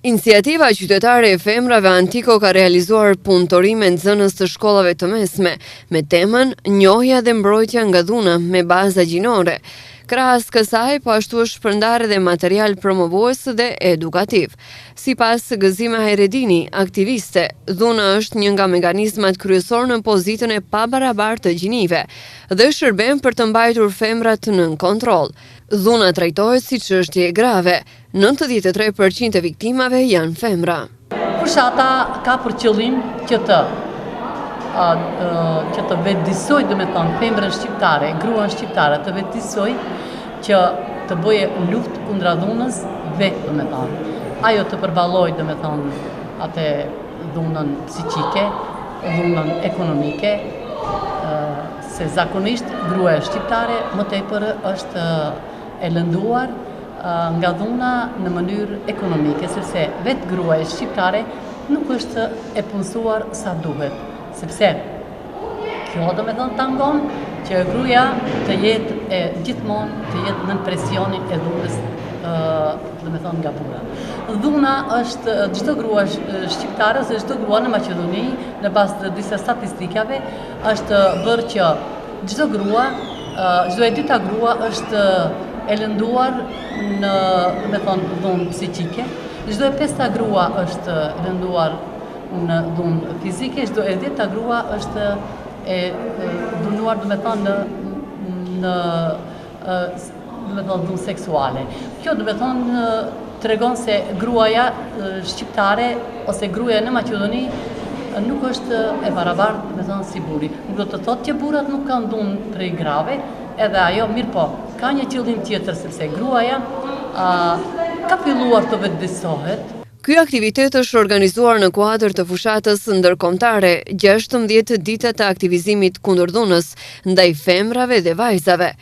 Iniciativa qytetare e femrave Antiko ka realizuar punëtorime nxënës të shkollave të mesme me temën Njohja dhe mbrojtja nga dhuna me baza gjinore. Krahas kësaj, po ashtu është shpërndar edhe material promovues dhe edukativ. Sipas Gëzime Hajredini, aktiviste, dhuna është një nga mekanizmat kryesor në pozitën e pabarabartë të gjinive dhe shërben për të mbajtur femrat në kontroll. Dhuna trajtohet si çështje grave. 93% e viktimave janë femra. Fushata ka për qëllim që të vetëdijsoj, do me thonë, femrën shqiptare, gruan shqiptare, të vetëdijsoj që të bëje luftë kundra dhunës vetë, do me thonë. Ajo të përballoj, do me thonë, atë dhunën psiqike, dhunën ekonomike, se zakonisht gruaja shqiptare më tepër është e lënduar nga dhuna në mënyrë ekonomike, sepse vetë gruaja shqiptare nuk është e punësuar sa duhet, sepse kjo do me thonë tangon që gruaja të jetë gjithmonë të jetë nën presionin e dhunës, do me thonë nga burra. Dhuna është çdo grua shqiptare ose çdo grua në Maqedoni, në bazë të disa statistikave, është bërë që çdo grua, çdo e dyta grua është e lënduar në, do me thonë, dhunë psiqike, çdo e pesta grua është lënduar në dhunë fizike, çdo e dhjeta grua është e dhunuar, do me thonë, në dhunë seksuale. Kjo, do me thonë, tregon se gruaja shqiptare ose gruaja në Maqedoni nuk është e barabartë, do me thonë, si burri. Nuk do të thotë që burrat nuk kanë dhunë prej grave, edhe ajo, mirë po, ka një qëllim tjetër, sepse gruaja ka filluar të vetëdijsohet. Ky aktivitet është organizuar në kuadër të fushatës ndërkombëtare 16 ditë të aktivizimit kundër dhunës ndaj femrave dhe vajzave.